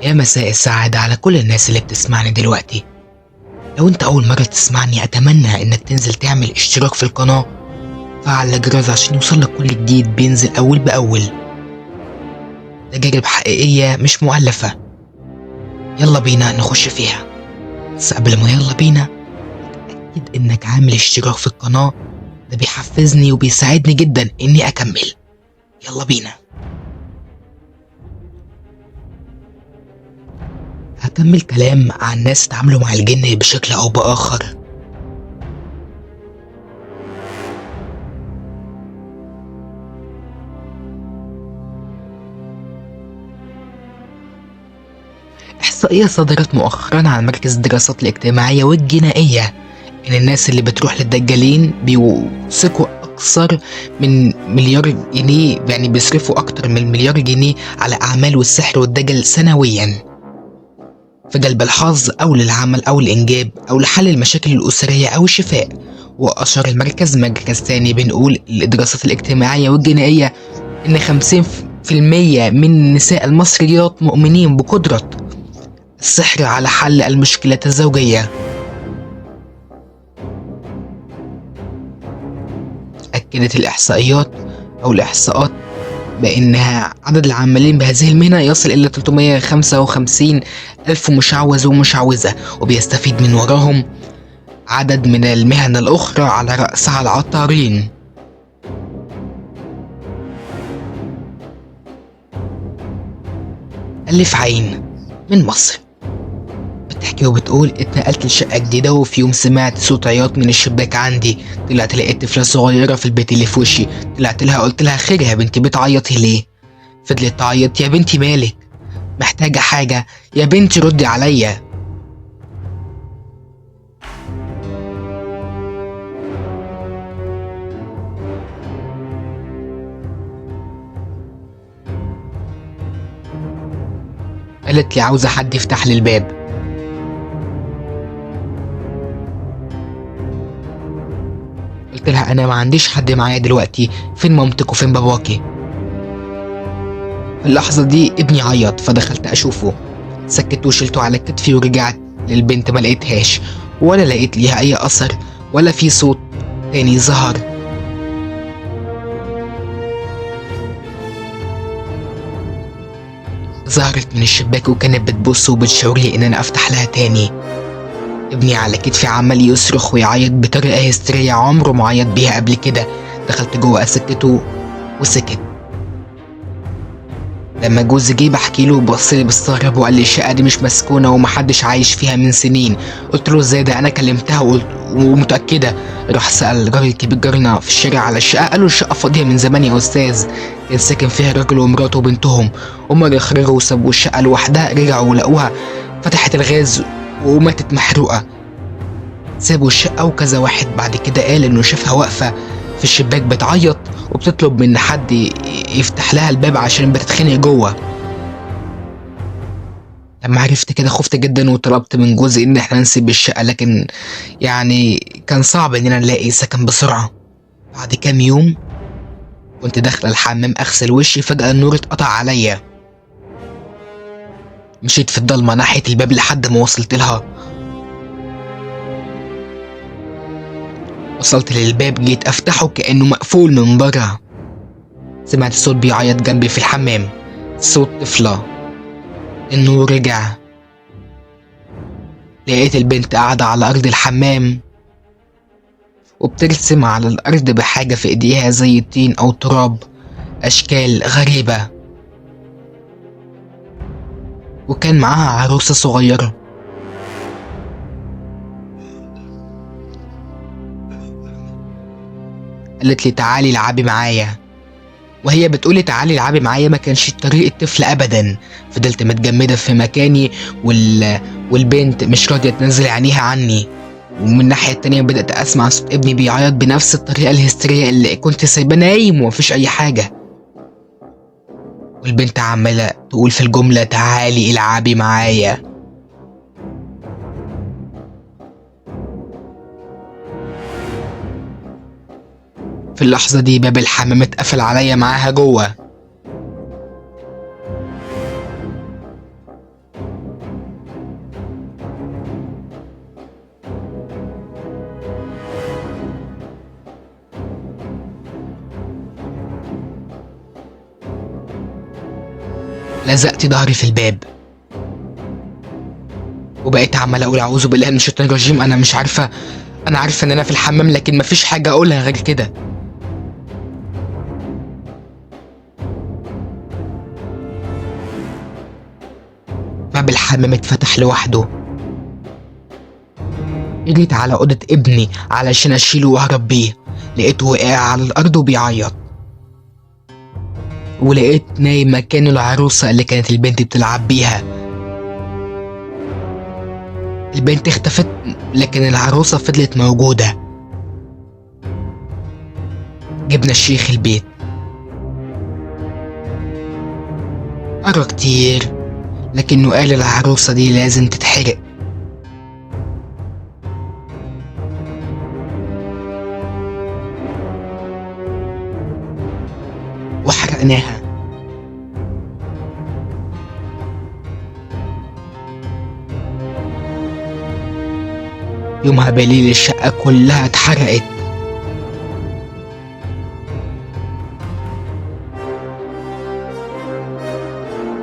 يا مساء السعادة على كل الناس اللي بتسمعني دلوقتي. لو انت أول مرة تسمعني أتمنى إنك تنزل تعمل اشتراك في القناة، فعل الجرس عشان يوصلك كل جديد بينزل أول بأول. تجارب حقيقية مش مؤلفة. يلا بينا نخش فيها، بس قبل ما يلا بينا أكيد إنك عامل اشتراك في القناة، ده بيحفزني وبيساعدني جدا إني أكمل. يلا بينا. هكمل كلام عن ناس اتعاملوا مع الجن بشكل أو بآخر. إحصائية صدرت مؤخرا عن مركز الدراسات الاجتماعية والجنائية إن الناس اللي بتروح للدجالين بيوثقوا أكثر من مليار جنيه، يعني بيصرفوا أكتر من مليار جنيه على أعمال والسحر والدجل سنويا، في جلب الحظ أو للعمل أو الإنجاب أو لحل المشاكل الأسرية أو الشفاء. وأشار المركز مركز تاني بنقول الدراسات الاجتماعية والجنائية إن 50% من النساء المصريات مؤمنين بقدرة السحر على حل المشكلات الزوجية. أكدت الإحصائيات أو الإحصاءات بأنها عدد العاملين بهذه المهنة يصل إلى 355 ألف مشعوذ ومشعوذة، وبيستفيد من وراهم عدد من المهن الأخرى على رأسها العطارين. ألف عين من مصر بتحكي وبتقول اتنقلت لشقة جديدة، وفي يوم سمعت صوت عياط من الشباك عندي. طلعت لقيت طفلة صغيرة في البيت اللي في وشي. طلعت لها قلت لها خير يا بنتي بتعيطي ليه؟ فضلت تعيط يا بنتي مالك؟ محتاجة حاجة؟ يا بنتي ردي عليا. قالت لي عاوزة حد يفتح لي الباب. قلت لها انا ما عنديش حد معايا دلوقتي، فين مامتك وفين باباكي؟ في اللحظة دي ابني عيط فدخلت اشوفه، سكته وشلته على كتفي ورجعت للبنت ما لقيتهاش، ولا لقيت ليها اي اثر ولا في صوت تاني ظهر. ظهرت من الشباك وكانت بتبص وبتشاور لي ان انا افتح لها تاني. ابني على كتفي عمال يصرخ ويعيط بطريقة هستيرية عمره ما عيط بيها قبل كده. دخلت جوه اسكته وسكت. لما جوزي جه بحكي له بصلي باستغراب وقال لي الشقة دي مش مسكونة ومحدش عايش فيها من سنين. قلت له ازاي ده؟ انا كلمتها وقلت ومتأكدة. راح سأل الراجل الكبير جارنا في الشارع على الشقة، قالوا الشقة فاضية من زمان يا استاذ، كان ساكن فيها راجل ومراته وبنتهم. هما اللي خرجوا وسابوا الشقة لوحدها، رجعوا ولقوها فتحت الغاز وماتت محروقة. سابوا الشقة وكذا واحد بعد كده قال انه شافها واقفة في الشباك بتعيط وبتطلب من حد يفتح لها الباب عشان بتتخنق جوه. لما عرفت كده خفت جدا وطلبت من جوزي ان احنا نسيب الشقة، لكن يعني كان صعب اننا نلاقي سكن بسرعة. بعد كام يوم كنت داخلة الحمام اغسل وشي، فجأة النور اتقطع عليا. مشيت في الضلمة ناحية الباب لحد ما وصلت لها. وصلت للباب جيت افتحه كأنه مقفول من بره. سمعت صوت بيعيط جنبي في الحمام، صوت طفلة. النور رجع، لقيت البنت قاعدة على أرض الحمام وبترسم على الأرض بحاجة في إيديها زي الطين أو تراب، أشكال غريبة. وكان معاها عروسة صغيرة. قالت لي تعالي العبي معايا، وهي بتقولي تعالي العبي معايا ما كانش طريقة طفل أبدا. فضلت متجمدة في مكاني والبنت مش راضية تنزل عينيها عني. ومن الناحية التانية بدأت أسمع صوت ابني بيعيط بنفس الطريقة الهستيرية اللي كنت سايباه نايم ومفيش أي حاجة. والبنت عمالة تقول في الجملة تعالي العبي معايا. في اللحظة دي باب الحمام اتقفل عليا معاها جوه. لزقت ظهري في الباب وبقيت عمال اقول اعوذ بالله من الشيطان الرجيم. انا مش عارفه، انا عارفه ان انا في الحمام لكن مفيش حاجه اقولها غير كده. باب الحمام اتفتح لوحده. جريت على اوضه ابني علشان اشيله واهرب بيه. لقيته وقع على الارض وبيعيط، ولقيت نايم مكان العروسه اللي كانت البنت بتلعب بيها. البنت اختفت لكن العروسه فضلت موجوده. جبنا الشيخ البيت، قرا كتير لكنه قال العروسه دي لازم تتحرق. وحرقناها. يومها بالليل الشقة كلها اتحرقت.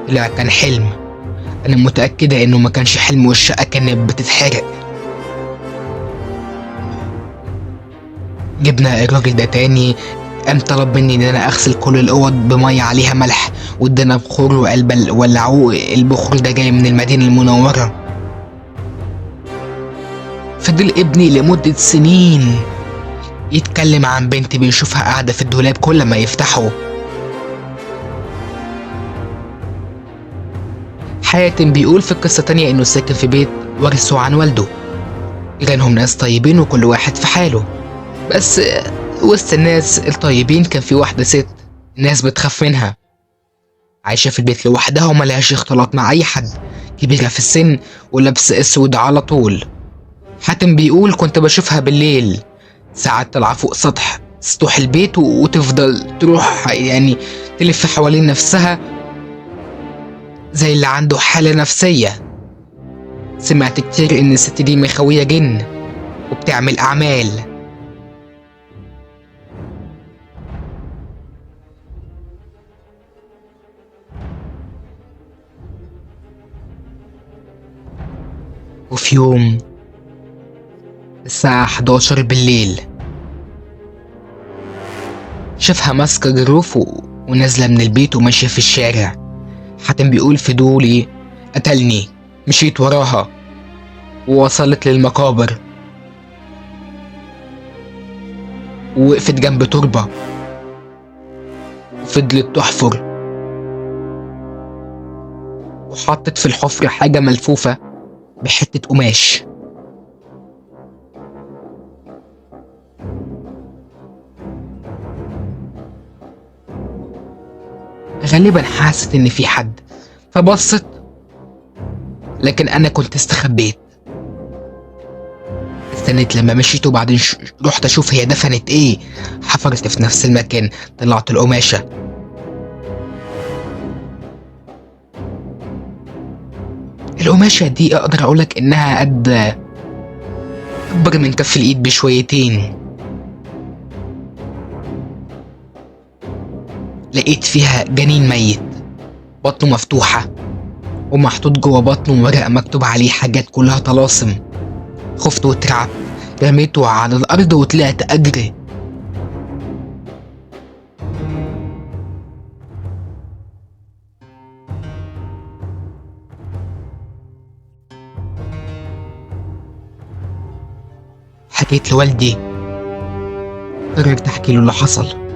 طلع كان حلم. أنا متأكدة إنه ما كانش حلم والشقة كانت بتتحرق. جبنا الراجل ده تاني، قام طلب مني إن أنا أغسل كل الأوض بمية عليها ملح، وادانا بخور وقال ولعوه. البخور ده جاي من المدينة المنورة. فضل ابني لمدة سنين يتكلم عن بنت بيشوفها قاعدة في الدولاب كل ما يفتحه. حاتم بيقول في قصة تانية إنه ساكن في بيت ورثه عن والده، جيرانهم ناس طيبين وكل واحد في حاله. بس وسط الناس الطيبين كان في واحدة ست الناس بتخاف منها، عايشة في البيت لوحدها وملهاش اختلاط مع أي حد، كبيرة في السن ولابسة أسود على طول. حاتم بيقول كنت بشوفها بالليل ساعات طالعة فوق سطوح البيت وتفضل تروح يعني تلف حوالين نفسها زي اللي عنده حالة نفسية. سمعت كتير إن الست دي مخوية جن وبتعمل أعمال. وفي يوم الساعة 11 بالليل شافها ماسكة جروف ونازلة من البيت وماشية في الشارع. حاتم بيقول فضولي قتلني، مشيت وراها ووصلت للمقابر ووقفت جنب تربة وفضلت تحفر، وحطت في الحفر حاجة ملفوفة بحتة قماش. غالبا حست ان في حد فبصت، لكن انا كنت استخبيت. استنيت لما مشيت وبعدين رحت اشوف هي دفنت ايه. حفرت في نفس المكان، طلعت القماشة. القماشة دي اقدر اقولك انها قد اكبر من كف الايد بشويتين. لقيت فيها جنين ميت، بطنه مفتوحة ومحطوط جوه بطنه ورق مكتوب عليه حاجات كلها طلاسم. خفت واترعبت، رميته على الأرض وطلعت أجري. حكيت لوالدي، قررت أحكي له اللي حصل.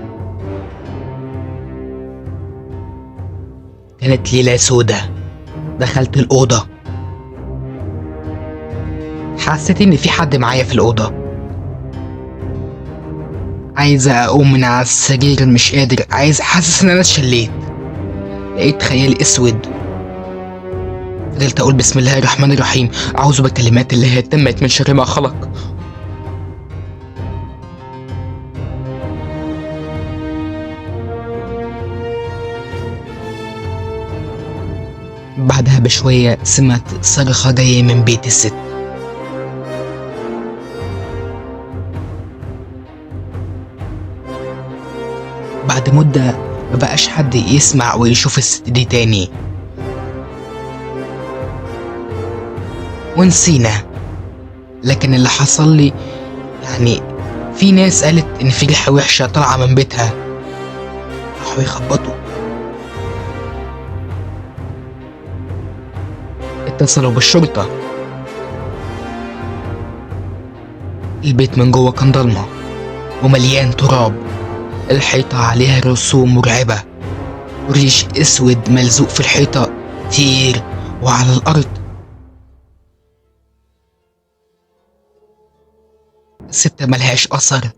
كانت ليلة سودة. دخلت الأوضة، حسيت إن في حد معايا في الأوضة. عايز أقوم من على السرير مش قادر، حاسس إن أنا اتشليت. لقيت خيال أسود. فضلت أقول بسم الله الرحمن الرحيم، أعوذ بكلمات الله التامة من شر ما خلق. بعدها بشوية سمعت صرخة جاية من بيت الست. بعد مدة مبقاش حد يسمع ويشوف الست دي تاني. ونسينا. لكن اللي حصل لي يعني في ناس قالت ان في ريحة وحشة طالعة من بيتها، راحوا يخبطوا، اتصلوا بالشرطة. البيت من جوه كان ضلمة ومليان تراب، الحيطة عليها رسوم مرعبة وريش اسود ملزوق في الحيطة كتير وعلى الارض. الست ملهاش اثر.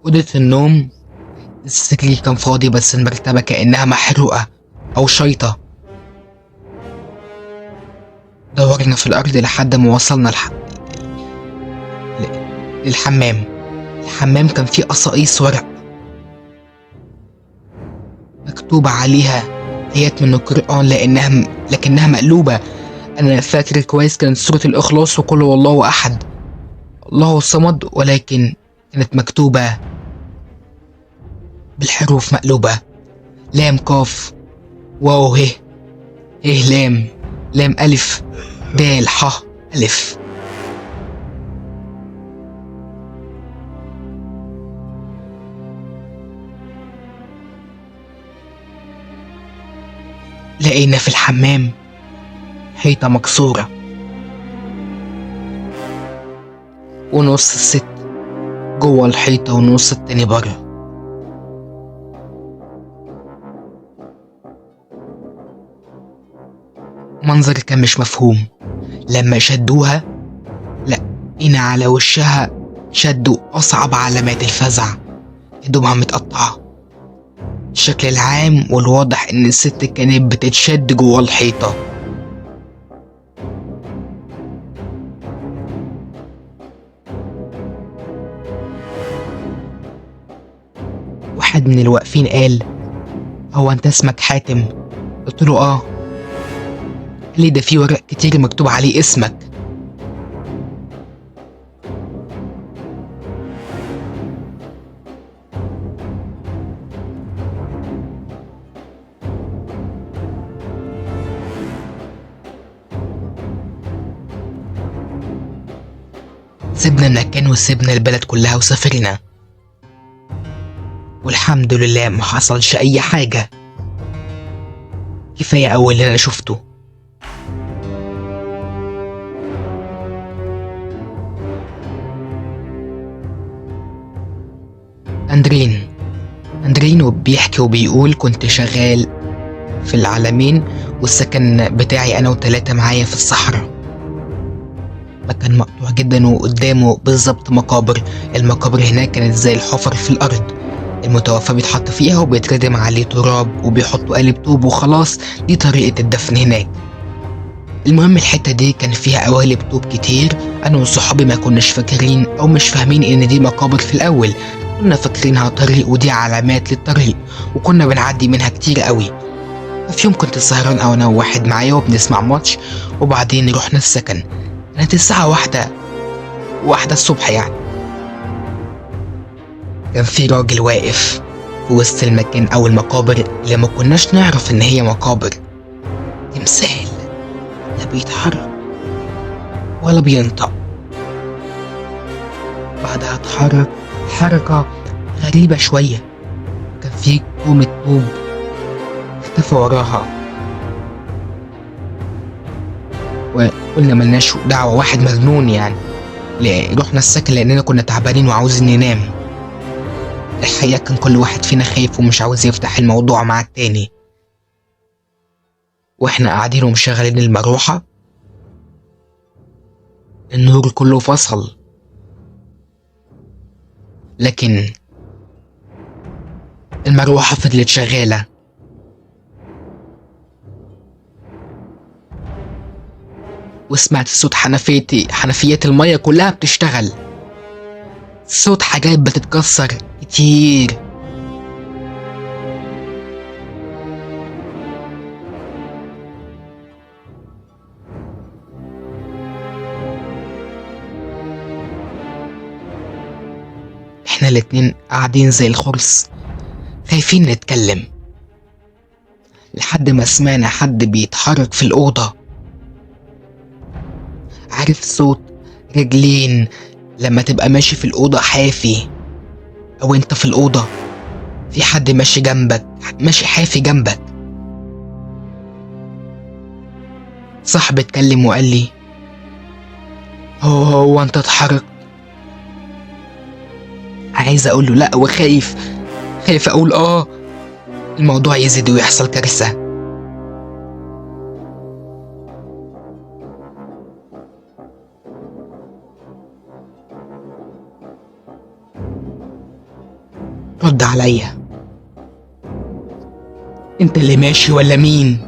اوضة النوم السرير كان فاضي بس المرتبة كأنها محروقة او شيطة. دورنا في الارض لحد ما وصلنا للحمام. الحمام كان فيه قصاقيس ورق مكتوب عليها آيات من القرآن لكنها مقلوبة. أنا فاكر كويس كانت سورة الإخلاص وقل هو الله أحد الله الصمد، ولكن كانت مكتوبة بالحروف مقلوبة: لام قاف واو ه لام، لام ألف دال ح ألف. لقينا في الحمام حيطة مكسورة ونص الست جوه الحيطة ونص التاني بره. منظر كان مش مفهوم. لما شدوها لقينا على وشها شدوا أصعب علامات الفزع، هدومها متقطعة. الشكل العام والواضح إن الست كانت بتتشد جوه الحيطة. واحد من الواقفين قال: هو انت اسمك حاتم؟ قلت له اه. قال لي ده في ورق كتير مكتوب عليه اسمك. سيبنا المكان وسيبنا البلد كلها وسافرنا، والحمد لله ما حصلش اي حاجة. كفاية اول اللي انا شفته. اندرين وبيحكي وبيقول: كنت شغال في العلمين والسكن بتاعي انا وتلاتة معايا في الصحراء. مكان مقطوع جدا وقدامه بالظبط مقابر. المقابر هناك كانت زي الحفر في الارض، المتوفى بيتحط فيها وبيتردم عليه تراب وبيحطوا قالب طوب وخلاص، دي طريقة الدفن هناك. المهم الحتة دي كان فيها قوالب طوب كتير. انا وصحابي ما كناش فاكرين او مش فاهمين ان دي مقابر في الاول، كنا فاكرينها طريق ودي علامات للطريق وكنا بنعدي منها كتير قوي. في يوم كنت سهران انا وواحد معايا وبنسمع ماتش وبعدين رحنا السكن. كانت الساعة واحدة الصبح يعني. كان في راجل واقف في وسط المكان او المقابر اللي ما كناش نعرف ان هي مقابر. تمثال لا بيتحرك ولا بينطق. بعدها اتحرك حركة غريبة شوية، كان في كومة طوب اختفى وراها. وقلنا ملناش دعوة، واحد مجنون يعني. رحنا السكن لأننا كنا تعبانين وعاوزين ننام. الحقيقة كان كل واحد فينا خايف ومش عاوز يفتح الموضوع مع التاني. واحنا قاعدين ومشغلين المروحة، النور كله فصل، لكن المروحة فضلت شغالة. وسمعت صوت حنفيات المية كلها بتشتغل، صوت حاجات بتتكسر كتير. احنا الاتنين قاعدين زي الخرس خايفين نتكلم، لحد ما سمعنا حد بيتحرك في الأوضة. عارف صوت رجلين لما تبقى ماشي في الأوضة حافي، أو أنت في الأوضة في حد ماشي جنبك، ماشي حافي جنبك. صاحبي اتكلم وقال لي هو أنت اتحركت؟ عايز أقول له لأ، وخايف، خايف أقول الموضوع يزيد ويحصل كارثة. رد عليا، انت اللي ماشي ولا مين؟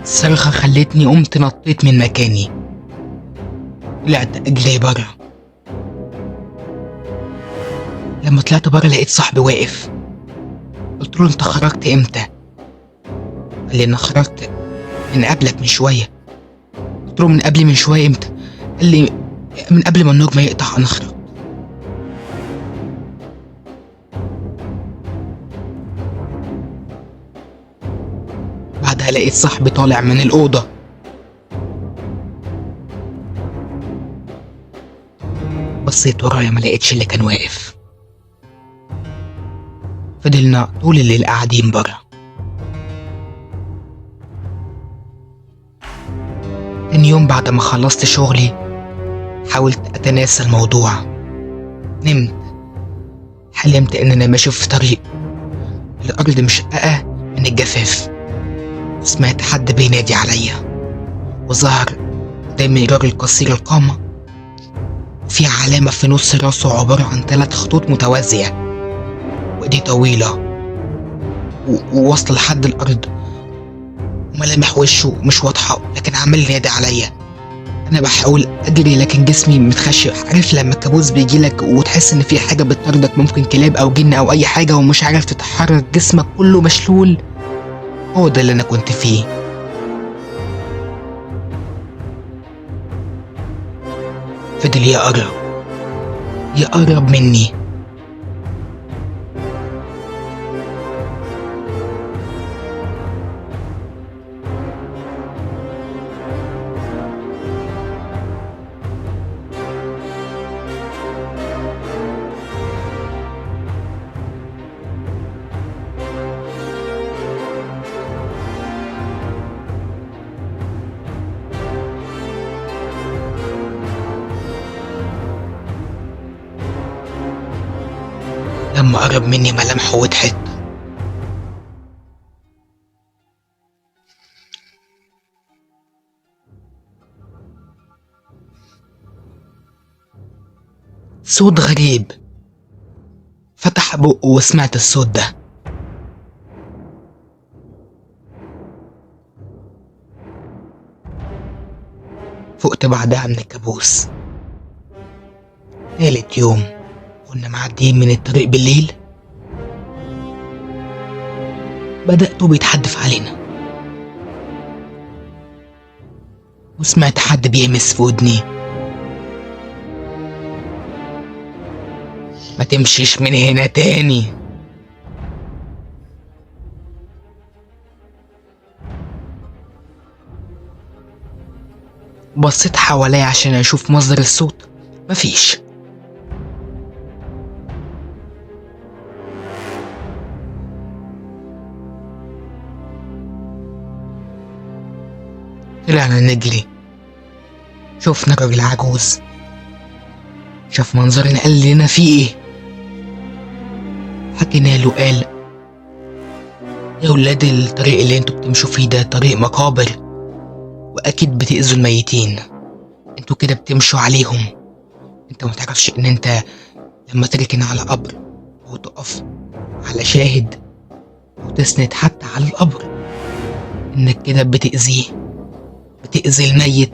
الصرخة خلتني قمت نطيت من مكاني، طلعت اجري برا. لما طلعت برا لقيت صاحبي واقف. قلت له انت خرجت امتى؟ قال لي انا خرجت من قبلك من شوية. قلت له من شوية امتى؟ قال لي من قبل ما النور ما يقطع انا خرجت. بعدها لقيت صاحبي طالع من الأوضة. بصيت ورايا ما لقيتش اللي كان واقف. فضلنا طول الليل قاعدين برا. تاني يوم بعد ما خلصت شغلي حاولت أتناسى الموضوع. نمت، حلمت إن أنا ماشي في طريق الأرض مشققة من الجفاف، وسمعت حد بينادي عليا، وظهر قدامي راجل قصير القامة وفي علامة في نص راسه عبارة عن 3 خطوط متوازية، وإيديه طويلة وواصلة لحد الأرض، وملامح وشه مش واضحة لكن عمال ينادي عليا. أنا بحاول أجري لكن جسمي متخشب. عارف لما الكابوس بيجيلك وتحس إن في حاجة بتطاردك، ممكن كلاب أو جن أو أي حاجة، ومش عارف تتحرك، جسمك كله مشلول؟ هو ده اللي أنا كنت فيه. فضل يقرب مني. لما قرب مني ملامحه وضحت. صوت غريب، فتح بقه وسمعت الصوت ده. فقت بعدها من الكابوس. تالت يوم كنا معديين من الطريق بالليل، بدأ بيتحدف علينا، وسمعت حد بيهمس في ودني، ما تمشيش من هنا تاني. بصيت حواليا عشان اشوف مصدر الصوت، مفيش. طلعنا نجري، شوفنا راجل عجوز شاف منظرنا قال لنا في ايه. حكينا له، قال يا ولاد الطريق اللي انتوا بتمشوا فيه ده طريق مقابر، واكيد بتأذوا الميتين، انتوا كده بتمشوا عليهم. انت ما تعرفش ان انت لما تركن على قبر او تقف على شاهد او تسند حتى على القبر انك كده بتأذيه، بتأذي الميت.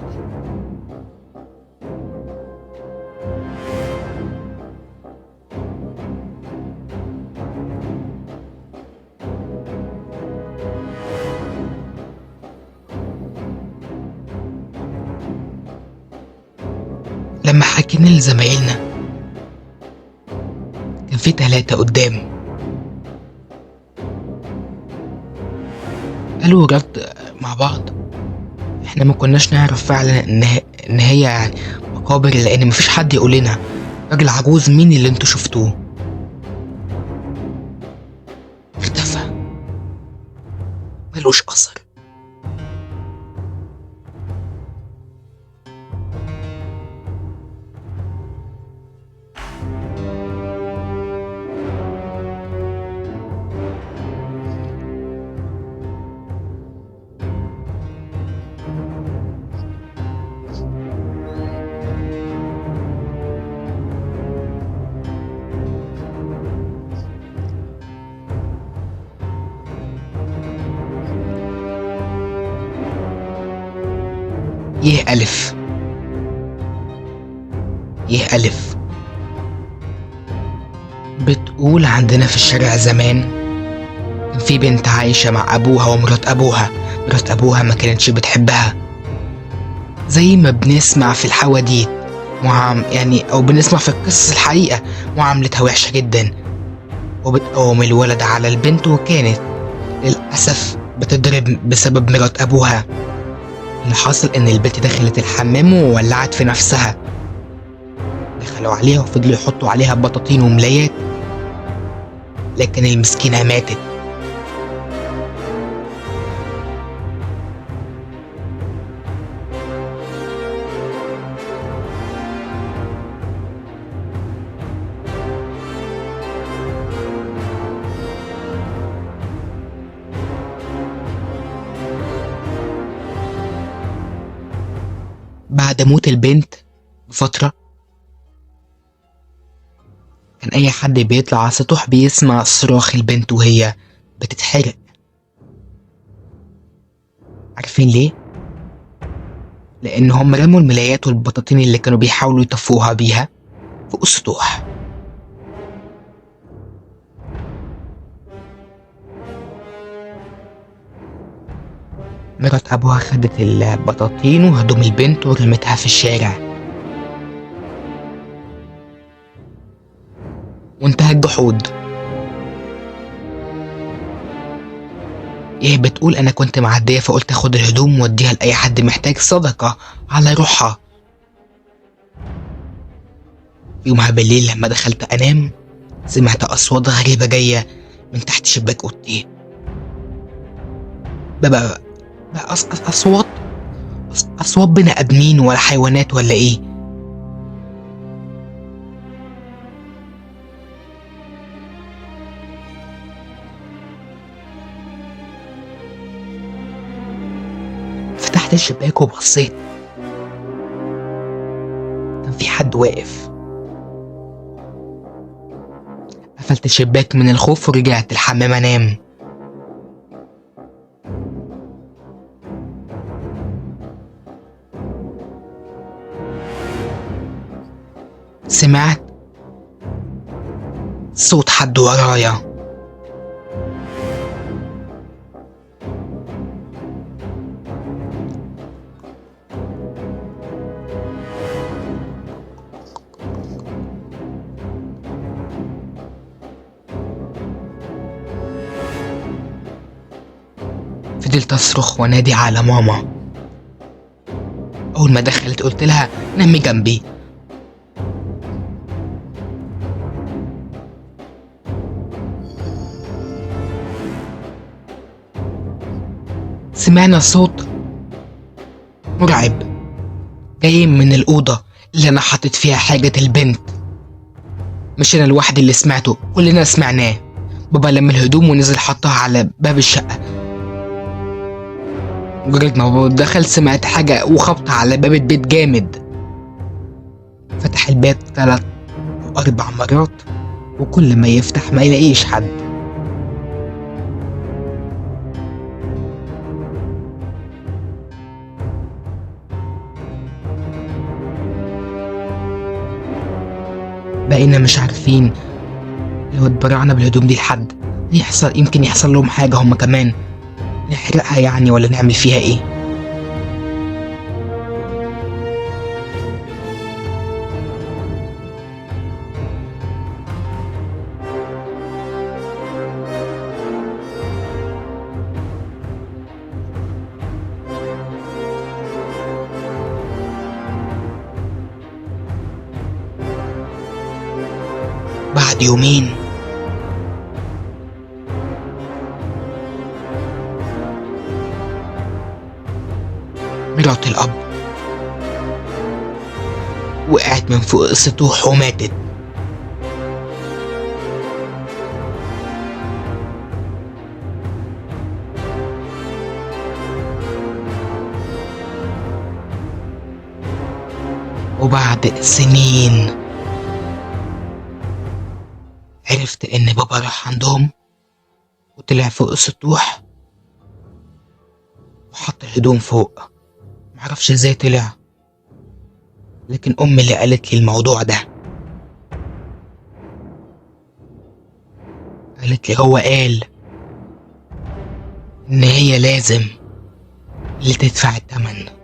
لما حكينا لزمايلنا كان في 3 قدام، قالوا رد مع بعض: احنا ما كناش نعرف فعلا ان هي يعني مقابر، لان مفيش حد يقول لنا راجل عجوز مين اللي انتوا شفتوه. اختفى، ملوش اثر. يه الف، يه الف. بتقول عندنا في الشارع زمان كان في بنت عايشة مع أبوها ومرات أبوها. مرات أبوها ما كانتش بتحبها، زي ما بنسمع في الحواديت يعني أو بنسمع في القصص الحقيقة. معاملتها وحشة جدا، وبتقوم الولد على البنت، وكانت للأسف بتضرب بسبب مرات أبوها. اللي حصل إن البنت دخلت الحمام وولعت في نفسها. دخلوا عليها وفضلوا يحطوا عليها بطاطين وملايات، لكن المسكينة ماتت. بعد موت البنت بفترة، كان أي حد بيطلع على السطوح بيسمع صراخ البنت وهي بتتحرق. عارفين ليه؟ لأن هم رموا الملايات والبطاطين اللي كانوا بيحاولوا يطفوها بيها فوق السطوح. مرات أبوها خدت البطاطين وهدوم البنت ورمتها في الشارع، وانتهى الجحود. ايه بتقول انا كنت معدية فقلت اخد الهدوم واديها لأي حد محتاج، صدقة على روحها. يومها بالليل لما دخلت انام سمعت اصوات غريبة جاية من تحت شباك اوضتي. بقى اصوات بني ادمين ولا حيوانات ولا ايه. فتحت الشباك وبصيت، كان في حد واقف. قفلت الشباك من الخوف ورجعت الحمام انام. سمعت صوت حد ورايا. فضلت اصرخ وانادي على ماما. اول ما دخلت قلت لها نامي جنبي. سمعنا صوت مرعب جاي من الأوضة اللي أنا حاطط فيها حاجة البنت. مش أنا لوحدي اللي سمعته، كلنا سمعناه. بابا لم الهدوم ونزل حطها على باب الشقة. مجرد ما بابا دخل سمعت حاجة وخبط على باب البيت جامد. فتح الباب 3 أو 4 مرات، وكل ما يفتح ما يلاقيش حد. بقينا مش عارفين لو اتبرعنا بالهدوم دي لحد يمكن يحصل لهم حاجة هما كمان. نحرقها يعني ولا نعمل فيها ايه؟ بعد يومين مرات الأب وقعت من فوق السطوح وماتت. وبعد سنين عرفت إن بابا راح عندهم وطلع فوق السطوح وحط الهدوم فوق. معرفش ازاي طلع، لكن أمي اللي قالت لي الموضوع ده. قالت لي هو قال إن هي لازم اللي تدفع التمن.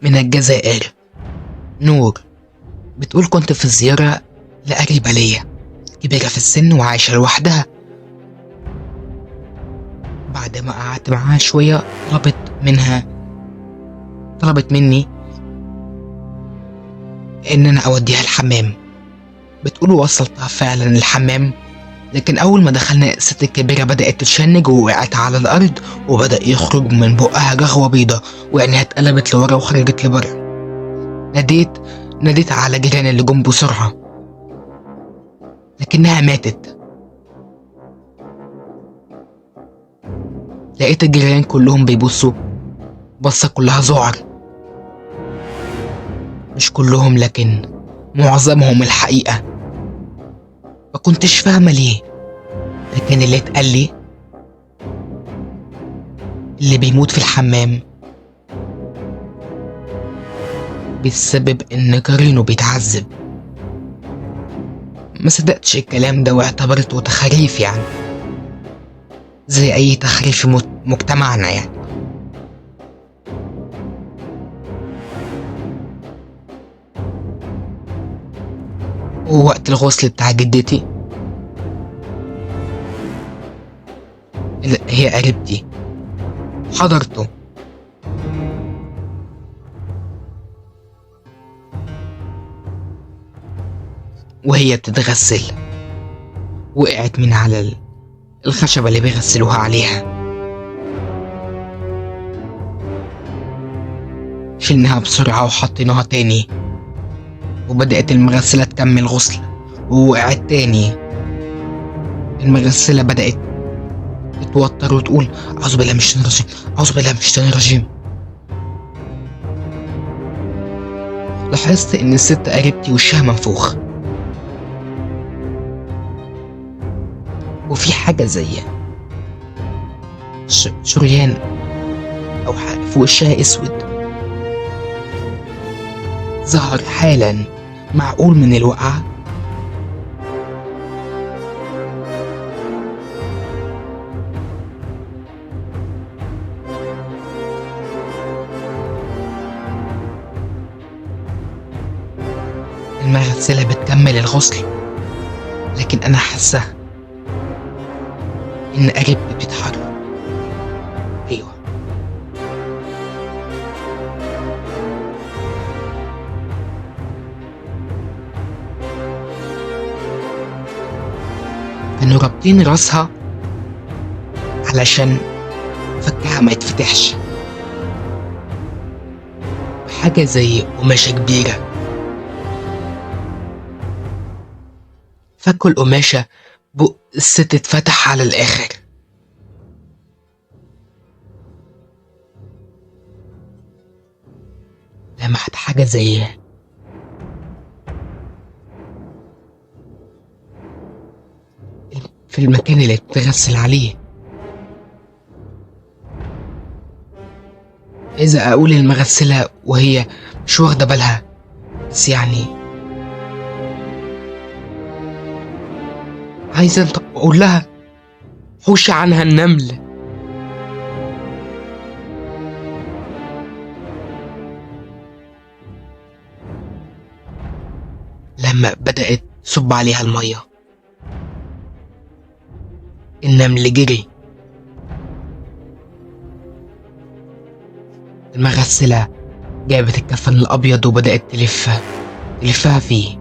من الجزائر نور بتقول كنت في الزيارة لقريبة ليا كبيرة في السن وعايشة لوحدها. بعد ما قعدت معاها شوية طلبت مني إن أنا أوديها الحمام. بتقول وصلتها فعلا الحمام، لكن أول ما دخلنا الست الكبيرة بدأت تتشنج ووقعت على الأرض وبدأ يخرج من بقها رغوة بيضة وعينها اتقلبت لورا وخرجت لبره. ناديت على جيران اللي جم بسرعة، لكنها ماتت. لقيت الجيران كلهم بيبصوا بصة كلها ذعر. مش كلهم لكن معظمهم الحقيقة. ما كنتش فاهمة ليه، لكن اللي اتقال لي اللي بيموت في الحمام بسبب ان جارينه بيتعذب. ما صدقتش الكلام ده واعتبرته تخاريف، يعني زي اي تخريف في مجتمعنا يعني. ووقت الغسل بتاع جدتي اللي هي قريبتي حضرته. وهي بتتغسل وقعت من على الخشبة اللي بيغسلوها عليها. شلناها بسرعة وحطيناها تاني، وبدأت المغسلة تكمل غسل ووقعت تاني. المغسلة بدأت تتوتر وتقول أعوذ بالله من الشيطان الرجيم، أعوذ بالله من الشيطان الرجيم. لاحظت إن الست قريبتي وشها منفوخ، وفي حاجة زي شريان أو حاجة في وشها أسود ظهر حالا. معقول من الوقعة؟ المغسلة بتكمل الغسل، لكن أنا حاسة إن قريبتي بتتحرك. أيوة، كانوا رابطين راسها علشان فكها ما يتفتحش بحاجة زي قماشة كبيرة. فكوا القماشة، بق الست اتفتح على الآخر. لمحت حاجة زي في المكان اللي بتغسل عليه. إذا أقول المغسلة وهي مش واخدة بالها، بس يعني عايزة أقول لها حوش عنها النمل. لما بدأت تصب عليها المية. النمل جري. المغسلة جابت الكفن الأبيض وبدأت تلفها فيه،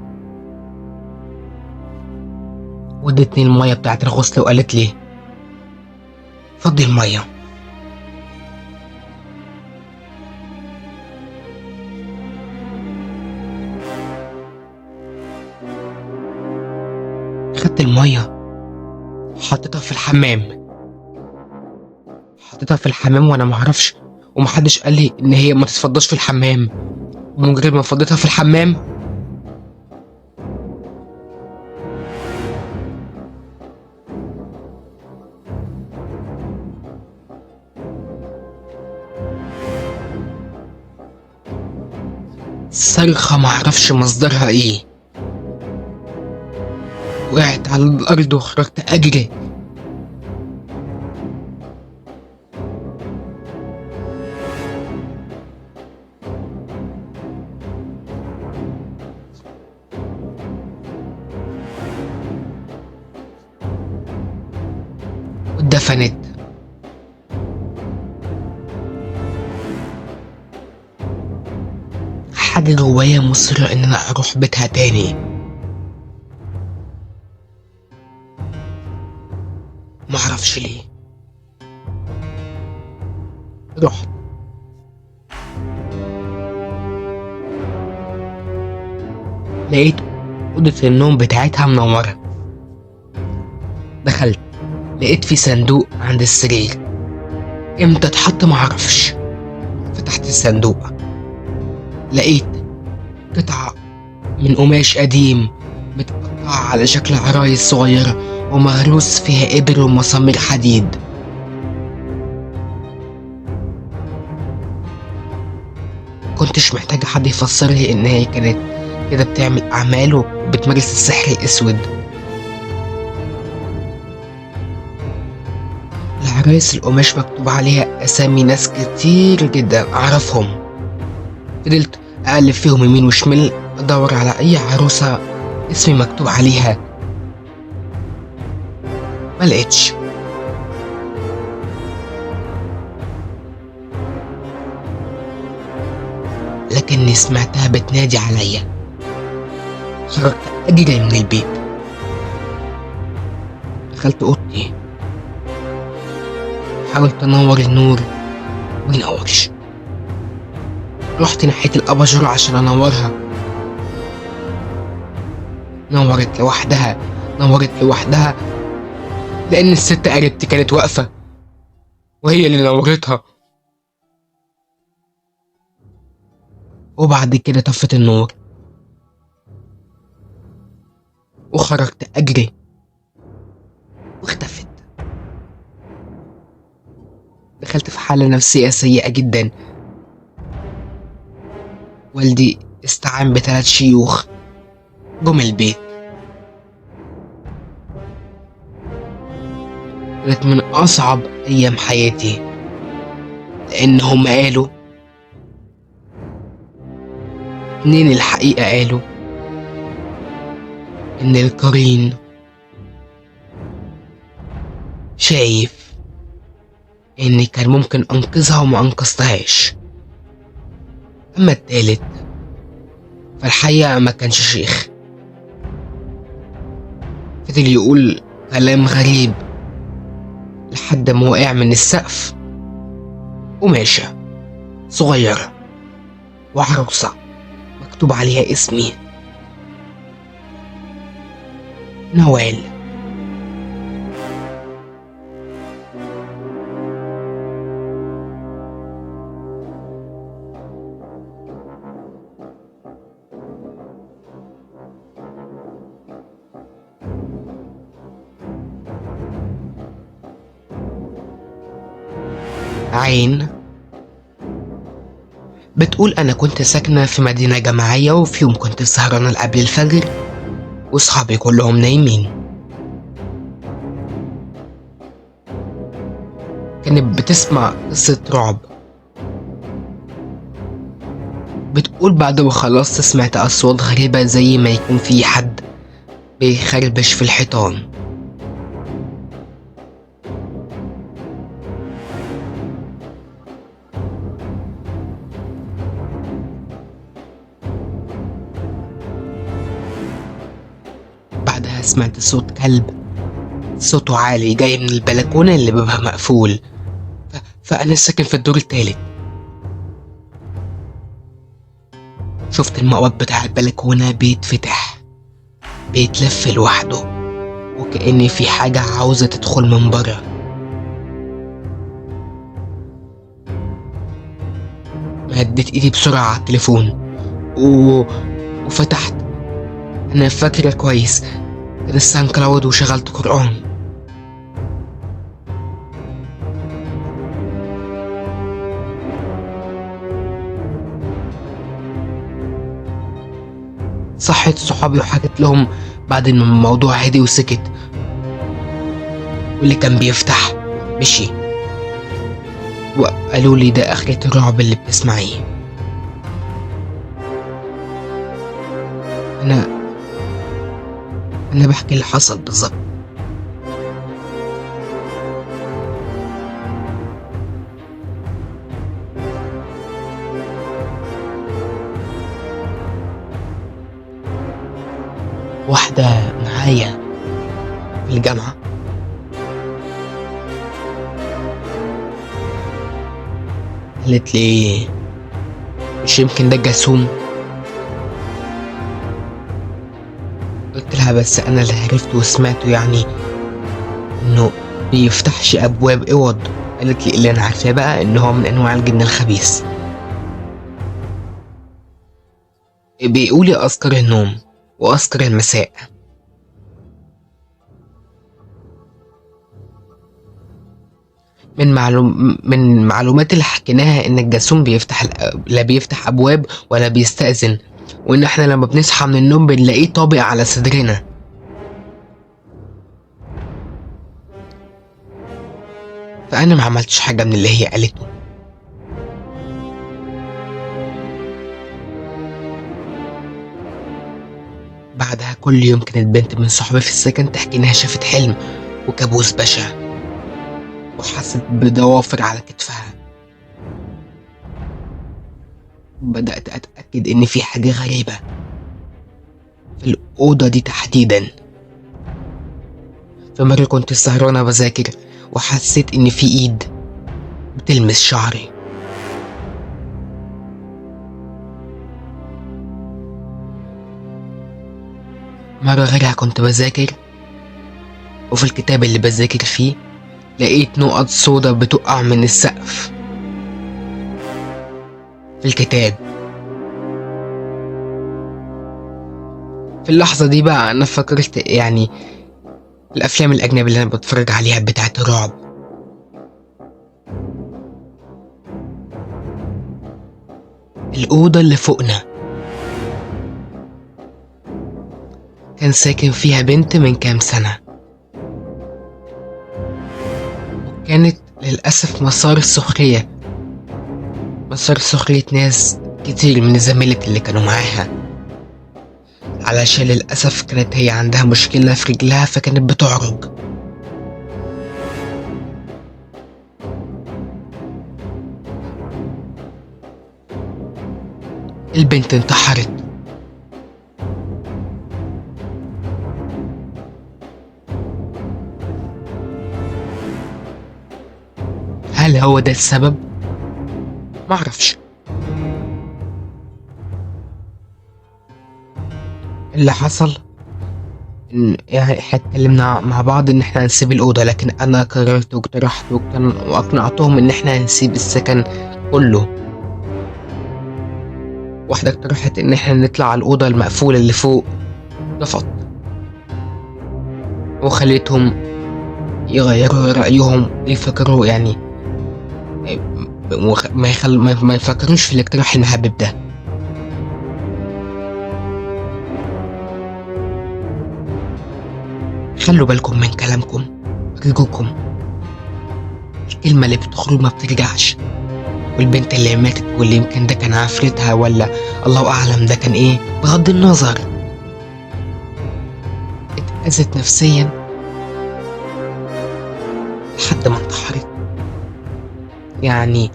ودتني المية بتاعت الغسل وقالت لي فضي المية. خدت المية حطيتها في الحمام، وانا معرفش، ومحدش قال لي ان هي ما تتفضاش في الحمام. ومجرد ما فضيتها في الحمام صرخة معرفش مصدرها ايه وقعت على الارض وخرجت اجري. واتدفنت. حاجة جوايا مصرة ان انا اروح بيتها تاني، معرفش ليه. رحت. لقيت أوضة النوم بتاعتها منورة. دخلت لقيت في صندوق عند السرير، امتى اتحط معرفش. فتحت الصندوق لقيت قطعة من قماش قديم متقطعة على شكل عرايس صغيرة ومغروس فيها إبر ومسامير حديد. كنتش محتاجة حد يفسر لي إن هي كانت كده بتعمل أعمال وبتمارس السحر الأسود. العرايس القماش مكتوب عليها أسامي ناس كتير جدا أعرفهم. فضلت أقلب فيهم يمين وشمال أدور على أي عروسة اسمي مكتوب عليها، ملقتش. لكني سمعتها بتنادي عليا. خرجت أجري من البيت، دخلت أوضتي، حاولت أنور النور منورش. رحت ناحية الأباجورة عشان أنورها، نورت لوحدها لأن الست قريبتي كانت واقفة وهي اللي نورتها. وبعد كده طفت النور وخرجت أجري واختفت. دخلت في حالة نفسية سيئة جدا. والدي استعان ب3 شيوخ جم البيت. كانت من أصعب أيام حياتي، لأن هم قالوا 2 الحقيقة، قالوا إن القرين شايف إني كان ممكن أنقذها وما أنقذتهاش. أما التالت فالحقيقة ما كانش شيخ، فضل يقول كلام غريب لحد ما وقع من السقف قماشة صغيرة وعروسة مكتوب عليها اسمي، نوال. عين بتقول أنا كنت ساكنة في مدينة جامعية، وفي يوم كنت سهرانة قبل الفجر وصحابي كلهم نايمين. كانت بتسمع قصة رعب. بتقول بعد ما خلصت سمعت أصوات غريبة زي ما يكون في حد بيخربش في الحيطان. بعدها سمعت صوت كلب، صوته عالي جاي من البلكونة اللي بابها مقفول. فأنا ساكن في الدور التالت. شفت المقبض بتاع البلكونة بيتفتح، بيتلف لوحده، وكأن في حاجة عاوزة تدخل من برا. مديت ايدي بسرعة على التليفون وفتحت. انا فاكرة كويس، كان الساوند كلاود وشغلت قرآن. صحيت صحابي وحكيت لهم بعد ما الموضوع هدي وسكت، واللي كان بيفتح مشي، وقالوا لي ده آخرة الرعب اللي بتسمعيه. أنا بحكي اللي حصل بالظبط. واحدة معايا في الجامعة قالت لي مش يمكن ده جاسوم؟ قلت لها بس انا اللي عرفته وسمعته يعني انه بيفتحش ابواب اوض. قالت لي اللي انا عارفاه بقى ان هو من انواع الجن الخبيث، بيقول لي اذكر النوم واذكر المساء. من معلومات اللي حكيناها ان الجاسوم لا بيفتح ابواب ولا بيستأذن، وان احنا لما بنصحى من النوم بنلاقيه طابق على صدرنا. فانا ما عملتش حاجة من اللي هي قالته. بعدها كل يوم كانت بنت من صحابي في السكن تحكي انها شافت حلم وكابوس بشع، وحست بضوافر على كتفها. بدأت أتأكد إن في حاجة غريبة في الأوضة دي تحديدا. في مرة كنت سهرانة بذاكر وحسيت إن في إيد بتلمس شعري. مرة غيرها كنت بذاكر، وفي الكتاب اللي بذاكر فيه لقيت نقط سودا بتقع من السقف في الكتاب. في اللحظة دي بقى أنا فكرت يعني الأفلام الأجنبية اللي أنا بتفرج عليها بتاعت الرعب. الأوضة اللي فوقنا كان ساكن فيها بنت من كام سنة، وكانت للأسف مسار سخرية ناس كتير من الزميلات اللي كانوا معاها، علشان للأسف كانت هي عندها مشكلة في رجلها فكانت بتعرج. البنت انتحرت. هل هو ده السبب؟ معرفش. اللي حصل ان يعني احنا اتكلمنا مع بعض ان احنا هنسيب الأوضة، لكن انا قررت واقترحت واقنعتهم ان احنا هنسيب السكن كله. واحدة اقترحت ان احنا نطلع على الأوضة المقفولة اللي فوق، رفضت وخليتهم يغيروا رأيهم، يفكروا يعني ما يفكروش في الاقتراح المهبب ده. خلوا بالكم من كلامكم أرجوكم، الكلمة اللي بتخرج ما بترجعش، والبنت اللي ماتت واللي يمكن ده كان عفريتها ولا الله أعلم ده كان إيه، بغض النظر اتأذت نفسيا لحد ما انتحرت. يعني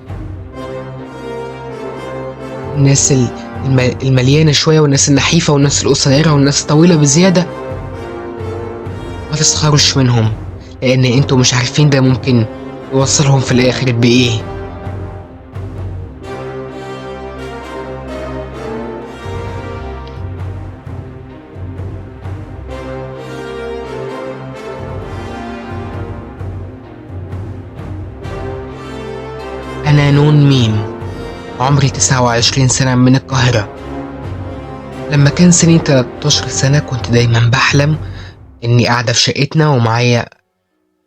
الناس المليانة شوية والناس النحيفة والناس القصيرة والناس الطويلة بزيادة ما تسخروش منهم، لأن انتوا مش عارفين ده ممكن يوصلهم في الآخر بإيه. أنا نون ميم، عمري 29 سنة، من القاهرة. لما كان سني 13 سنة كنت دايما بحلم إني قاعدة في شقتنا ومعايا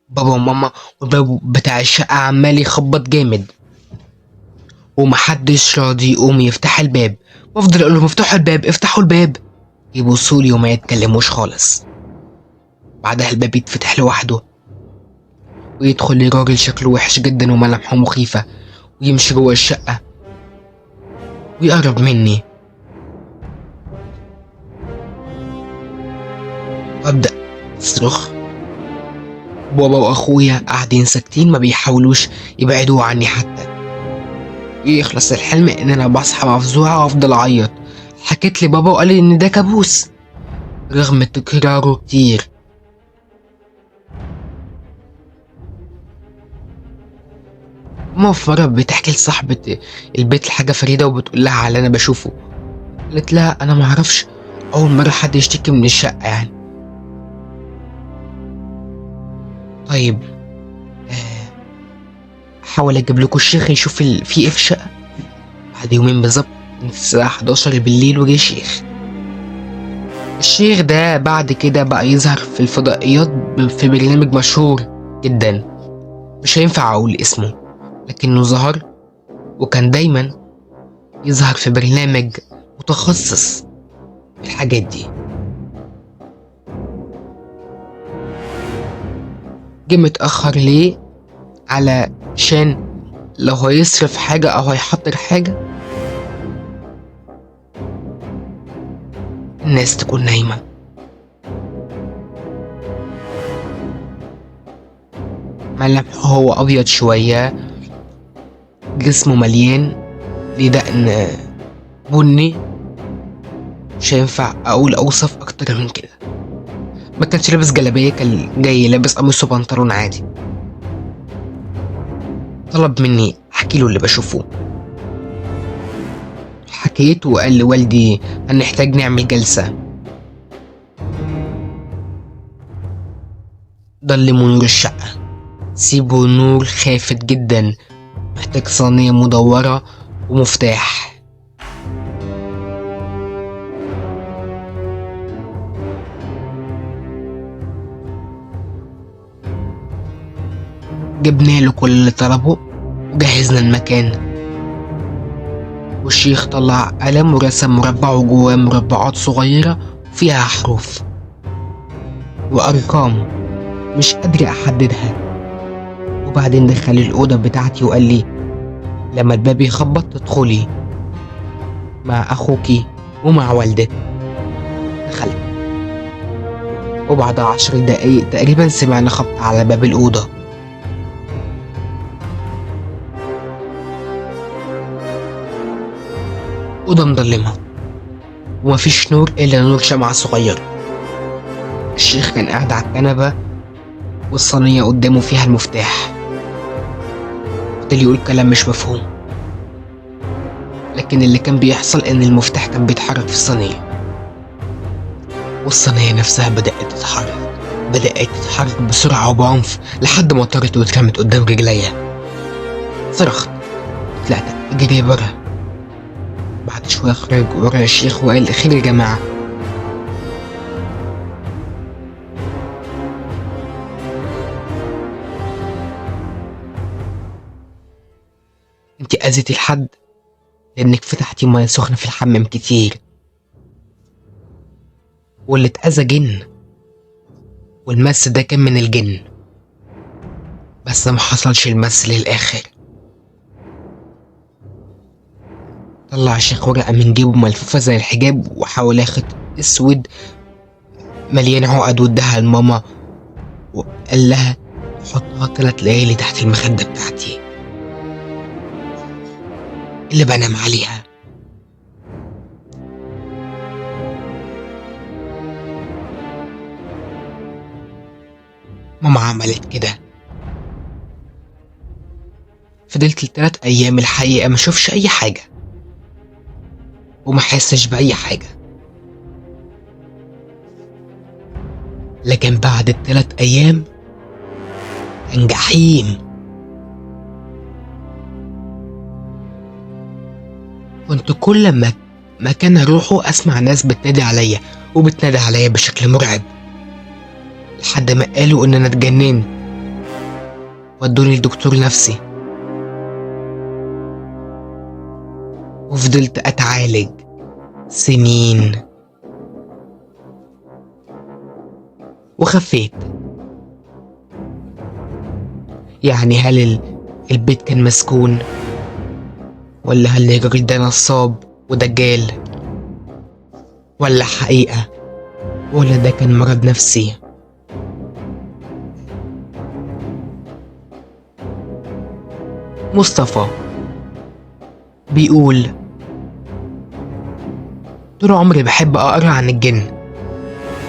بابا وماما، والباب بتاع الشقة عمال يخبط جامد ومحدش راضي يقوم يفتح الباب، وافضل اقول لهم افتحوا الباب افتحوا الباب، يبصولي وما يتكلموش خالص. بعدها الباب يتفتح لوحده ويدخل لي راجل شكله وحش جدا وملامحه مخيفة، ويمشي جوه الشقة ويقرب مني، وابدأ اصرخ. بابا واخويا قاعدين ساكتين ما بيحاولوش يبعدوا عني حتى. يخلص الحلم ان انا بصحى مفزوعة وافضل اعيط. حكيت لبابا وقال لي ان ده كابوس رغم تكراره كتير. ماما في مرة بتحكي لصاحبة البيت الحاجة فريدة وبتقول لها على اللي انا بشوفه، قالت لها انا معرفش، اول مرة حد يشتكي من الشقة يعني. طيب احاول اجيب لكم الشيخ يشوف في ايه في الشقة. بعد يومين بالظبط من الساعة 11 بالليل وجه الشيخ ده بعد كده بقى يظهر في الفضائيات في برنامج مشهور جدا، مش هينفع اقول اسمه، لكنه ظهر وكان دايما يظهر في برنامج متخصص في الحاجات دي. جه متأخر ليه؟ علشان لو هيصرف حاجة او هيحضر حاجة الناس تكون نايمة. ملامحه هو ابيض شوية، جسمه مليان، ليه دقن بني، مش هينفع اقول اوصف اكتر من كده. ما كانش لابس جلابية، كان جاي لابس قميص وبنطلون عادي. طلب مني احكي له اللي بشوفه. حكيت وقال لوالدي هنحتاج نعمل جلسة. ضلموا نور الشقة، سيبوا النور خافت جدا، محتاج صينية مدورة ومفتاح. جبنا له كل اللي طلبه وجهزنا المكان، والشيخ طلع قلم ورسم مربع وجواه مربعات صغيرة فيها حروف وأرقام مش قادر أحددها. وبعدين دخل الأوضة بتاعتي وقال لي لما الباب يخبط تدخلي مع أخوكي ومع والدك. دخلت، وبعد 10 دقايق تقريبا سمعنا خبط على باب الأوضة. أوضة مظلمة ومفيش نور إلا نور شمعة صغير. الشيخ كان قاعد على الكنبة والصينية قدامه فيها المفتاح، فضل يقول كلام مش مفهوم، لكن اللي كان بيحصل إن المفتاح كان بيتحرك في الصينية، والصينية نفسها بدأت تتحرك بسرعة وبعنف لحد ما طارت واترمت قدام رجليا. صرخت، طلعت أجري برا. بعد شوية خرج ورا الشيخ وقال خير يا جماعة. انت أذيتي الحد لأنك فتحتي مية سخنة في الحمام كتير، واللي اتأذى جن، والمس ده كان من الجن، بس ما حصلش المس للآخر. طلع الشيخ ورقة من جيبه ملفوفة زي الحجاب وحواليها خيط اسود مليان عقد واداها لماما وقال لها حطها 3 ليالي تحت المخدة بتاعتي اللي بنام عليها. ماما عملت كده. فضلت ال3 أيام الحقيقة ما اشوفش اي حاجة وما حسش باي حاجة، لكن بعد ال3 أيام كان جحيم. كنت كل ما مكان اروحه اسمع ناس بتنادي عليا وبتنادي عليا بشكل مرعب، لحد ما قالوا ان انا اتجننت ودوني لدكتور نفسي وفضلت اتعالج سنين وخفيت. يعني هل البيت كان مسكون، ولا هل الراجل ده نصاب ودجال، ولا حقيقة، ولا ده كان مرض نفسي؟ مصطفى بيقول طول عمري بحب أقرأ عن الجن،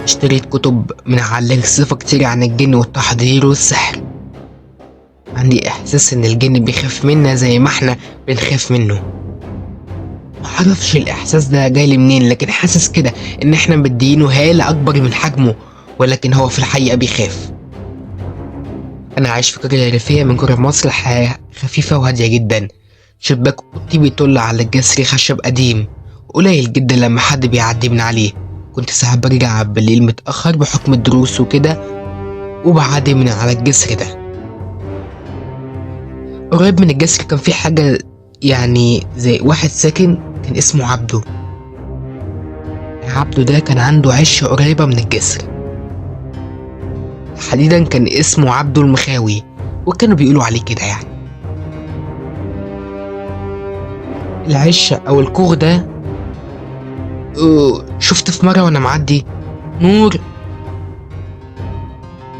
اشتريت كتب من على الرصيفة كتير عن الجن والتحضير والسحر. عندي إحساس إن الجن بيخاف منا زي ما احنا بنخاف منه. معرفش الإحساس ده جايلي منين، لكن حاسس كده إن احنا مدينه هالة أكبر من حجمه، ولكن هو في الحقيقة بيخاف. أنا عايش في قرية ريفية من قرى مصر، الحياة خفيفة وهادية جدا. شباك أوضتي بيطل على الجسر خشب قديم، قليل جدا لما حد بيعدي من عليه. كنت ساعات برجع بالليل متأخر بحكم الدروس وكده وبعدي من على الجسر ده. قريب من الجسر كان في حاجة يعني زي واحد ساكن كان اسمه عبده. عبده ده كان عنده عشة قريبة من الجسر، تحديدا كان اسمه عبده المخاوي، وكانوا بيقولوا عليه كده يعني. العشة أو الكوخ ده شفت في مرة وأنا معدي نور،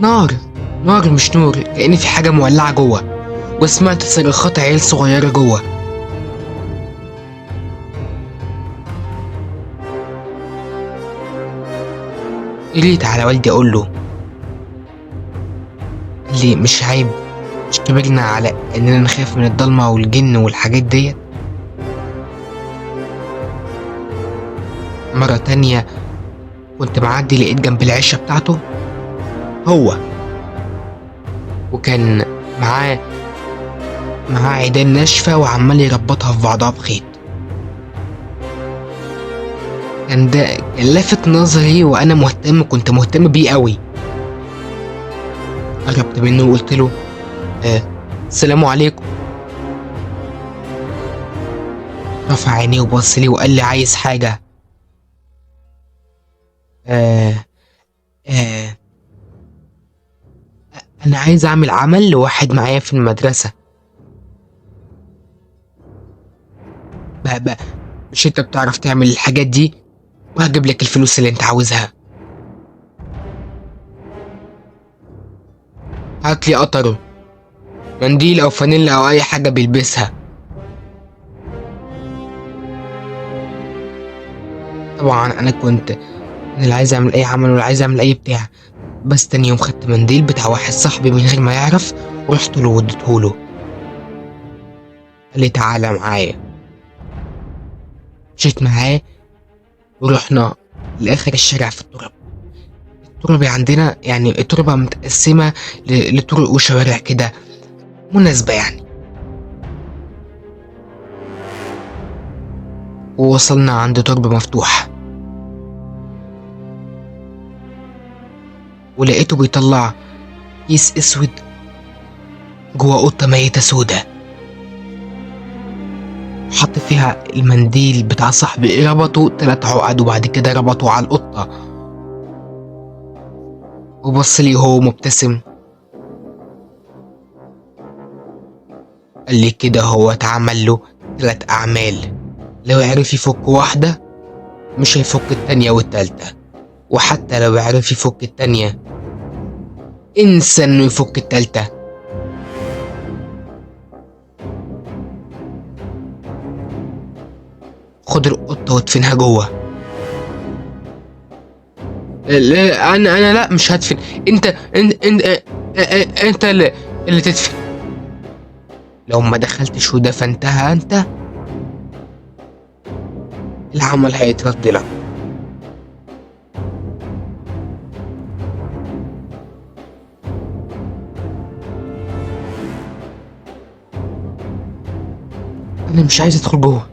نار مش نور، كأن في حاجة مولعة جوه، وسمعت صرخات عيال صغيرة جوه. جريت على والدي أقول له، قال لي مش عيب، مش كبرنا على إننا نخاف من الضلمة والجن والحاجات ديت. مرة تانية كنت معدي لقيت جنب العشة بتاعته هو، وكان معاه عيدان ناشفة وعمال يربطها في بعضها بخيط. كان لافت نظري وأنا كنت مهتم بيه قوي. قربت منه وقلت له السلام عليكم. رفع عينيه وبص لي وقال لي عايز حاجة؟ أنا عايز أعمل عمل لواحد معايا في المدرسة. بقى مش أنت بتعرف تعمل الحاجات دي؟ وهجيب لك الفلوس اللي أنت عاوزها. هات لي قطر، منديل أو فانيلا أو أي حاجة بيلبسها. طبعا أنا اللي عايز أعمل أي عمل ولا عايز أعمل أي بتاع، بس تاني يوم خدت منديل بتاع واحد صاحبي من غير ما يعرف ورحت له واديته له. قال لي تعالى معايا. مشيت معاه ورحنا لآخر الشارع في التراب. التراب عندنا يعني التربة متقسمة لطرق وشوارع كده مناسبة يعني. ووصلنا عند تربة مفتوح ولقيته بيطلع كيس اسود جوا قطة ميتة سودا، حط فيها المنديل بتاع صاحبي، ربطه 3 عقد وبعد كده ربطه على القطة، وبص لي وهو مبتسم. قال لي كده هو اتعمل له 3 أعمال. لو عرف يفك واحدة مش هيفك التانية والتالتة، وحتى لو عرف يفك التانية انسى انه يفك التالتة. خد القطة وادفنها جوه. لا انا لا مش هدفن. انت اللي تدفن. لو ما دخلتش ودفنتها انت العمل هيترد لك. انا مش عايز ادخل جوه.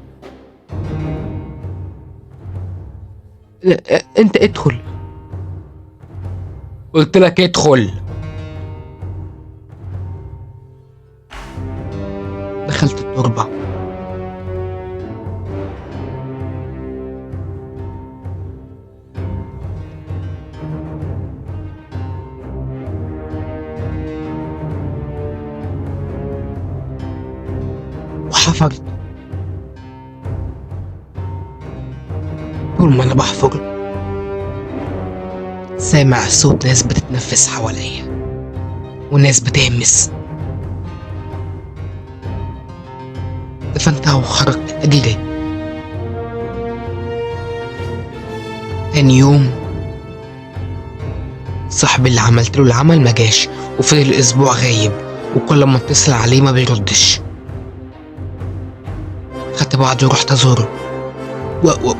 لا، انت ادخل. قلت لك ادخل. دخلت التربة. وحفرت. طول ما انا بحفر سامع صوت ناس بتتنفس حواليا وناس بتهمس. دفنتها وخرجت اجري. تاني يوم صاحبي اللي عملت له العمل ما جاش، وفضل اسبوع غايب، وكل ما اتصل عليه ما بيردش. خدت بعضي ورحت ازوره.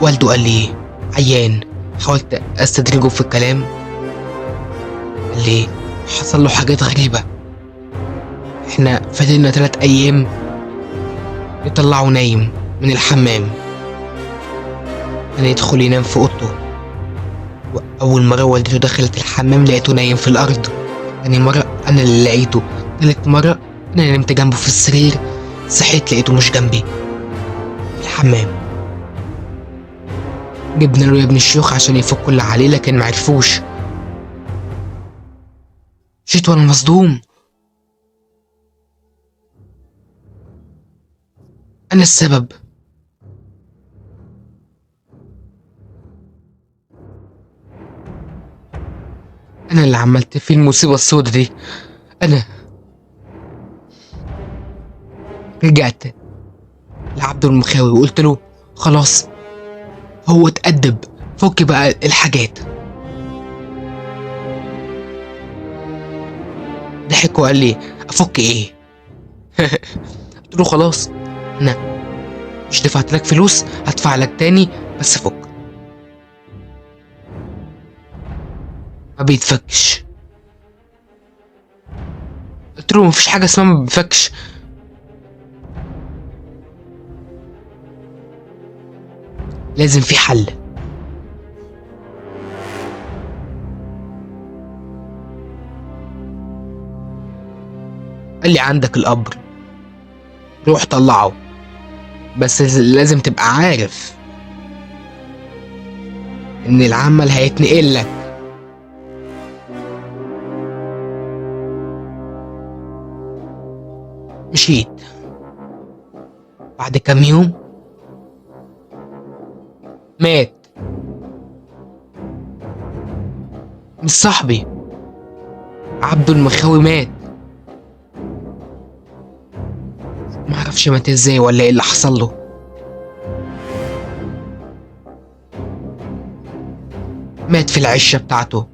والده قال لي عيان. حاولت استدرجه في الكلام. قال لي حصل له حاجات غريبة. احنا فضلنا 3 ايام يطلعه نايم من الحمام. كان يدخل ينام في اوضته. واول مرة والدته دخلت الحمام لقيته نايم في الارض. تاني مرة انا اللي لقيته. تالت مرة انا نمت جنبه في السرير. صحيت لقيته مش جنبي في الحمام. جبنا له يا ابن الشيوخ عشان يفكوا اللي عليه لكن معرفوش. مشيت وانا مصدوم. انا السبب. انا اللي عملت فيه المصيبة السودة دي. انا رجعت لعبد المخاوي وقلت له خلاص هو اتأدب، فك بقى الحاجات. ضحك وقال لي افك ايه؟ قلت له خلاص انا مش دفعت لك فلوس هدفع لك تاني بس فك. ما بيتفكش. قلت له مفيش حاجة اسمها ما بيفكش. لازم في حل. قال لي عندك القبر روح طلعه، بس لازم تبقى عارف ان العمل هيتنقل لك. مشيت. بعد كام يوم مات. مش صاحبي عبد المخاوي مات. معرفش مات ازاي ولا ايه اللي حصل له. مات في العشة بتاعته.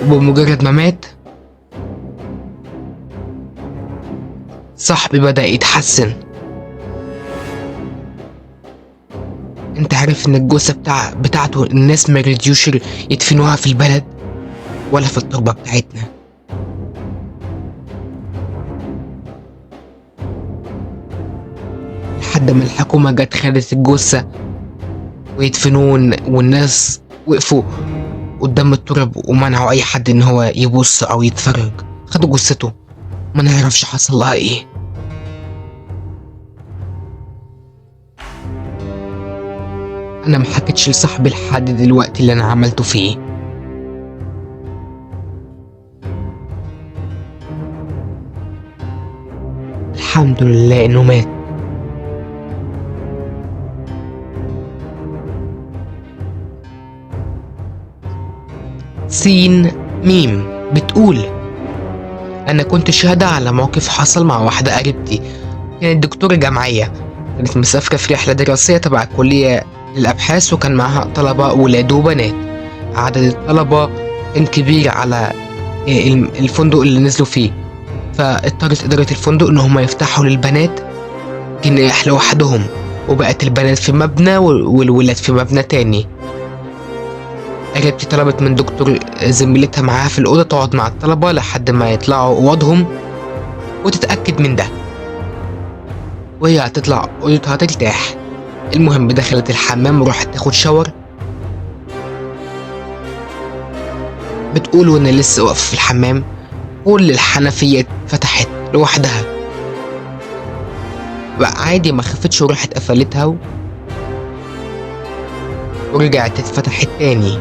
وبمجرد ما مات صاحبي بدأ يتحسن. انت عارف ان الجثة بتاعته الناس ما رضيوش يدفنوها في البلد ولا في التربة بتاعتنا. لحد ما الحكومة جت خدت الجثة ويدفنون، والناس وقفوا قدام التراب ومنعوا اي حد ان هو يبص او يتفرج. خدوا جثته ما نعرفش حصل لها ايه. انا محكتش لصاحبي لحد دلوقتي اللي انا عملته فيه. الحمد لله انه مات. سين ميم بتقول: أنا كنت شاهدة على موقف حصل مع واحدة قريبتي، كانت دكتورة جامعية، كانت مسافرة في رحلة دراسية تبع الكلية للأبحاث، وكان معاها طلبة ولاد وبنات. عدد الطلبة كان كبير على الفندق اللي نزلوا فيه، فاضطرت إدارة الفندق إن هم يفتحوا للبنات جناح لوحدهم، وبقت البنات في مبنى والولاد في مبنى تاني. قريبتي طلبت من دكتور زميلتها معاها في الأوضة تقعد مع الطلبة لحد ما يطلعوا أوضهم وتتأكد من ده، وهي هتطلع أوضتها ترتاح. المهم دخلت الحمام وراحت تاخد شاور. بتقول وأنا لسه واقفة في الحمام كل الحنفية اتفتحت لوحدها بقى عادي، ما خفتش وراحت قفلتها ورجعت اتفتحت تاني،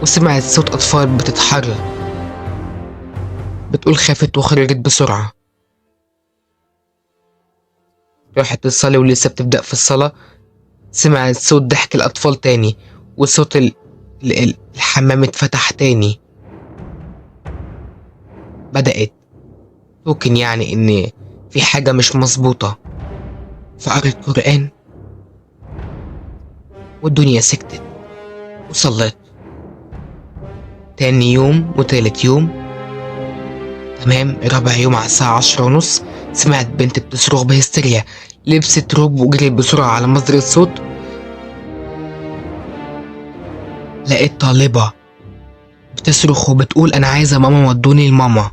وسمعت صوت أطفال بتتحرك. بتقول خافت وخرجت بسرعة، راحت تصلي ولسه بتبدأ في الصلاة سمعت صوت ضحك الأطفال تاني، وصوت الحمام اتفتح تاني. بدأت توكن يعني إن في حاجة مش مظبوطة، فقرأت قرآن والدنيا سكتت وصلت. تاني يوم وتالت يوم، تمام رابع يوم على الساعة 10:30 سمعت بنت بتصرخ بهستيريا، لبست روب وجريت بسرعة على مصدر الصوت. لقيت طالبة بتصرخ وبتقول أنا عايزة ماما ودوني لماما.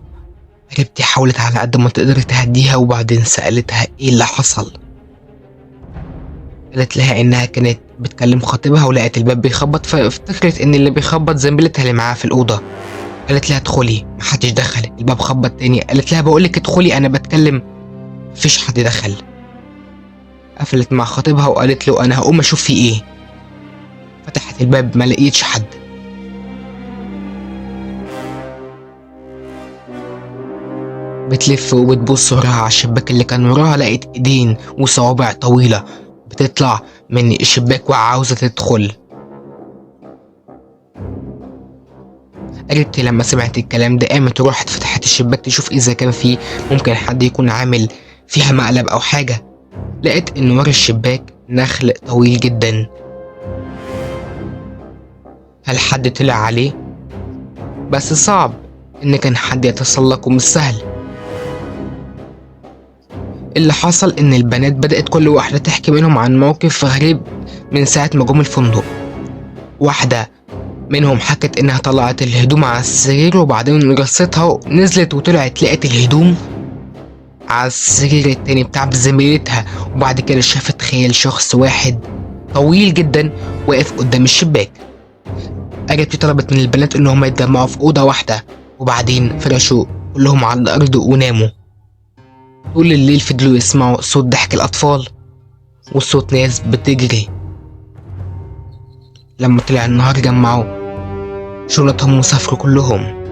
قريبتي حاولت على قد ما تقدر تهديها، وبعدين سألتها ايه اللي حصل. قالت لها انها كانت بتكلم خطيبها ولقت الباب بيخبط، فافتكرت ان اللي بيخبط زميلتها اللي معاها في الأوضة. قالت لها ادخلي، محدش دخل. الباب خبط تاني، قالت لها بقولك ادخلي انا بتكلم، مفيش حد دخل. قفلت مع خطيبها وقالت له انا هقوم اشوف في ايه. فتحت الباب ما لقيتش حد. بتلف وبتبص وراها على الشباك اللي كان وراها، لقيت ايدين وصوابع طويلة بتطلع من الشباك وعاوزة تدخل. قريبتي لما سمعت الكلام ده قامت وراحت فتحت الشباك تشوف اذا كان في ممكن حد يكون عامل فيها مقلب او حاجة. لقيت ان ورا الشباك نخل طويل جدا. هل حد طلع عليه؟ بس صعب ان كان حد يتسلق ومش سهل. اللي حصل ان البنات بدأت كل واحدة تحكي منهم عن موقف غريب من ساعة ما جم الفندق. واحدة منهم حكت انها طلعت الهدوم على السرير وبعدين رصتها ونزلت وطلعت لقت الهدوم على السرير التاني بتاع زميلتها، وبعد كده شافت خيال شخص واحد طويل جدا واقف قدام الشباك. قريبتي طلبت من البنات ان هم يتجمعوا في اوضه واحده، وبعدين فرشوا كلهم على الارض وناموا. طول الليل فضلوا يسمعوا صوت ضحك الاطفال وصوت ناس بتجري. لما طلع النهار جمعوا شنطهم وسافروا كلهم.